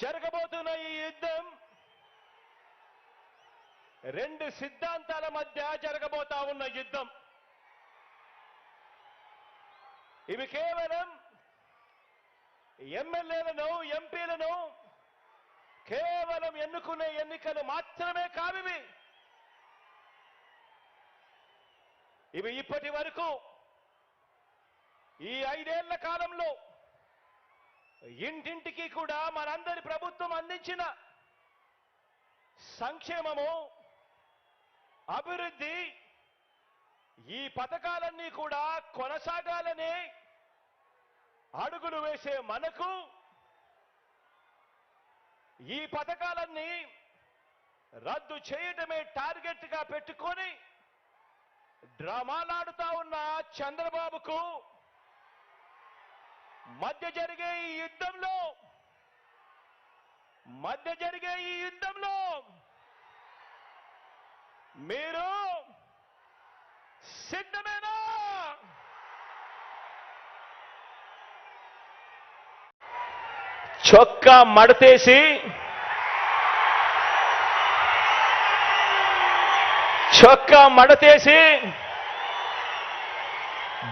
జరగబోతున్న ఈ యుద్ధం రెండు సిద్ధాంతాల మధ్య జరగబోతా ఉన్న యుద్ధం. ఇవి కేవలం ఎమ్మెల్యేలను ఎంపీలను కేవలం ఎన్నుకునే ఎన్నికలు మాత్రమే కావివి. ఇవి ఇప్పటి వరకు ఈ 5 ఏళ్ల కాలంలో ఇంటింటికి కూడా మనందరి ప్రభుత్వం అందించిన సంక్షేమము, అభివృద్ధి, ఈ పథకాలన్నీ కూడా కొనసాగాలని అడుగులు వేసే మనకు ఈ పథకాలన్నీ రద్దు చేయడమే టార్గెట్ గా పెట్టుకొని డ్రామాలాడుతా ఉన్న చంద్రబాబుకు మధ్య జరిగే ఈ యుద్ధంలో మీరు సిద్ధమేనా? చొక్కా మడతేసి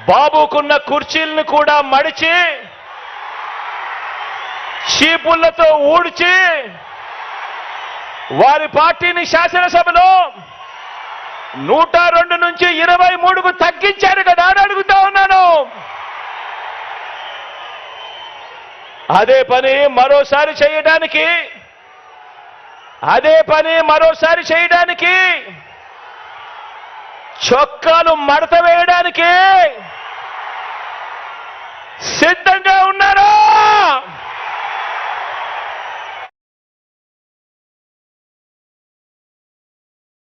బాబుకున్న కుర్చీలను కూడా మడిచి చీపుళ్లతో ఊడ్చి వారి పార్టీని శాసనసభలో 102 నుంచి 23కు తగ్గించారు కదా అని అడుగుతా ఉన్నాను. అదే పని మరోసారి చేయడానికి చొక్కాలు మడత వేయడానికి